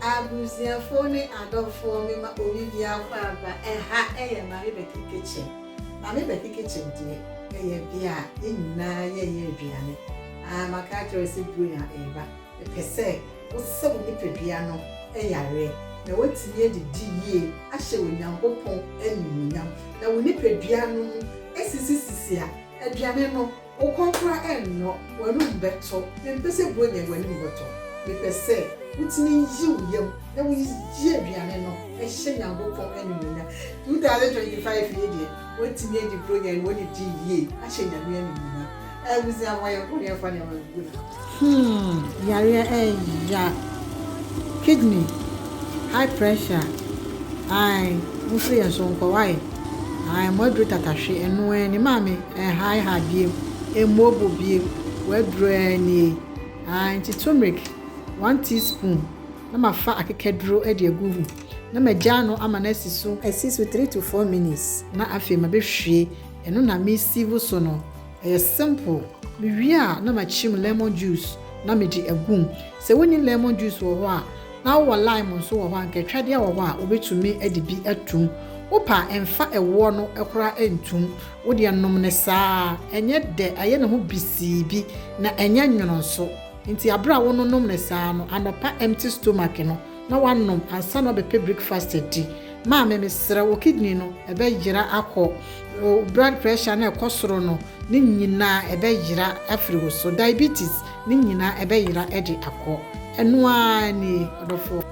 Abusiafo ne adofo me ma obi akwa aba eha eye mame beki kitchen. Mame beki kitchen die eye bia nyina ye aduane. Maka choose buya eba. Pese wo se wo ni pedua no eyare. Na wotime de die ahye onyankopon anyunyam. Na wo ni pedua no esisisisi a aduane no wo konkora enno wanu beto. Mpese buya wanu beto. Pese utini yiyem na wo yi aduane no ehye nyankopon anyunya 2025 year wotimi edi program woni di ye ahye nyame anyunya abuzi amoye ko ye fa ne ma yare ya kidney high pressure musu ye so nko wai moderate atahwe eno ni mame high biem emobo biem wadro ni turmeric 1 teaspoon na mafa akekedro e de aguhu na magano ama na siso asiso 3 to 4 minutes na afi mabehwie eno na mesivu so no simple biwia na machim lemon juice na medi agum se woni lemon juice wo ho a na wo lime so wo ho anketwade wo ho a obetumi edibi atum opa emfa ewo no ekora entum wo de nom ne saa enye de aye ne ho bisibi na enye nwono so nti abra wo no nom ne saa no anopa empty stomach no na wanom ansa no be breakfast di ma me mesra wo kidney no ebe yira akọ blood pressure na ekosoro no ni nyina ebe yira afiri wo so diabetes ni nyina ebe yira edi akọ eno ani odofo